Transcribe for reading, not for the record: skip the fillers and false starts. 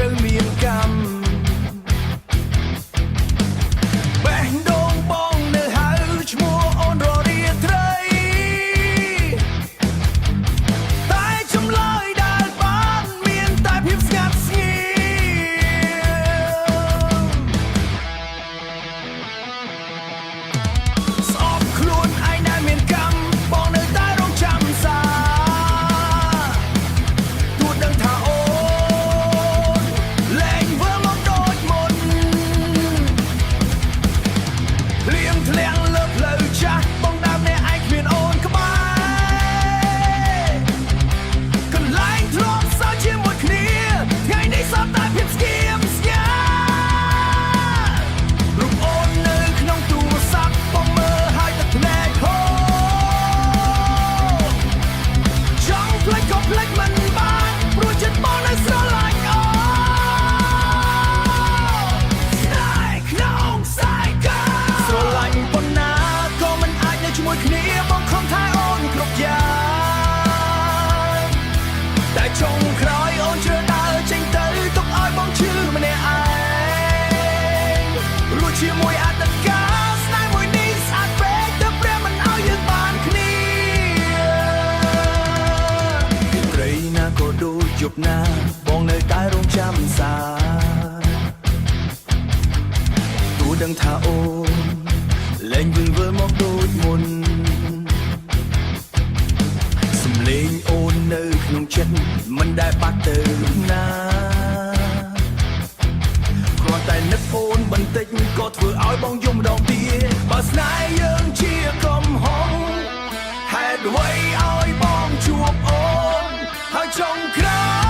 ត្រូវមានកម្មបេះដូងបងនៅហៅឈ្មោះអូនររាត្រីតែចម្លើយដែលបានមានតែភាពស្ងាត់ស្ងាត់ស្អប់ខ្លួនឯងដែលមានកម្មបងនៅតែរងចាំសាទោះដឹងថាអូនលែងធ្វើមកដូចមុនលៀងធ្លាំងលើផ្លូវចាស់បងដើមអ្នកឯងគ្មានអូនក្បែរកន្លែងធ្លាប់សើចជាមួយគ្នាថ្ងៃនេះសតតែភាពស្គៀមស្ងាត់រូបអូននៅក្នុងទូរស័ព្ទបងមើលហើយទឹកភ្នែកហូរចង់ភ្លេចក៏ភ្លេចមិនបានព្រោះចិត្តបងនៅស្រឡាញ់អូនស្នេហ៍ក្នុងខ្សែកាស្រឡាញ់ប៉ុណ្ណាក៏មិនអាចនៅជាមួយគ្នាបងខំថែអូនគ្រប់យ៉ាងតែចុងក្រោយអូនជឿដើរចេញទៅទុកឲ្យបងឈឺម្នាក់ឯងរួចជាមួយអតីតកាលស្នេហ៍មួយនេះស្អាតពេកទើបព្រះមិនឲ្យយើងបានគ្នាត្រីណាក៏ដូចយប់ណាបងនៅតែរងចាំសាទោះដឹងថាអូនលែងវិលវិលមកដូចមុនសំឡេងអូននៅក្នុងចិត្តមិនដែលបាត់ទៅណាគ្រាន់តែនឹកអូនបន្តិចក៏ធ្វើឲ្យបងយំម្ដងទៀតបើស្នេហ៍យើងជាកំហុសហេតុអ្វីឲ្យបងជួបអូនហើយចុងក្រោយ